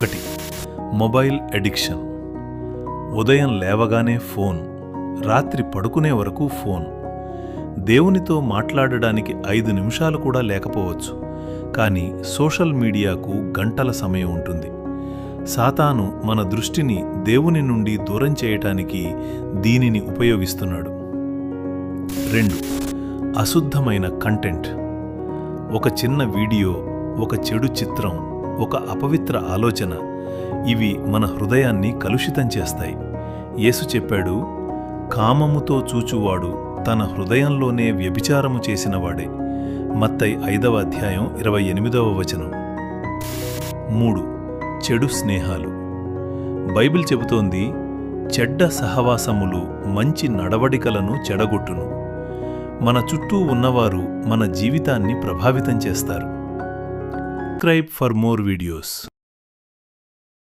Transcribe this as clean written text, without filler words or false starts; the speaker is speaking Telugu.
1. Mobile addiction. ఉదయం లేవగానే ఫోన్, రాత్రి పడుకునే వరకు ఫోన్. దేవునితో మాట్లాడడానికి 5 నిమిషాలు కూడా లేకపోవచ్చు, కానీ సోషల్ మీడియాకు గంటల సమయం ఉంటుంది. సాతాను మన దృష్టిని దేవుని నుండి దూరం చేయటానికి దీనిని ఉపయోగిస్తున్నాడు. 2. అశుద్ధమైన కంటెంట్. ఒక చిన్న వీడియో, ఒక చెడు చిత్రం, ఒక అపవిత్ర ఆలోచన, ఇవి మన హృదయాన్ని కలుషితం చేస్తాయి. యేసు చెప్పాడు, కామముతో చూచువాడు తన హృదయంలోనే వ్యభిచారము చేసినవాడే. మత్తయి 5వ అధ్యాయం 28వ వచనం. 3. చెడు స్నేహాలు. బైబిల్ చెబుతోంది, చెడ్డ సహవాసములు మంచి నడవడికలను చెడగొట్టును. మన చుట్టూ ఉన్నవారు మన జీవితాన్ని ప్రభావితం చేస్తారు. Subscribe for more videos.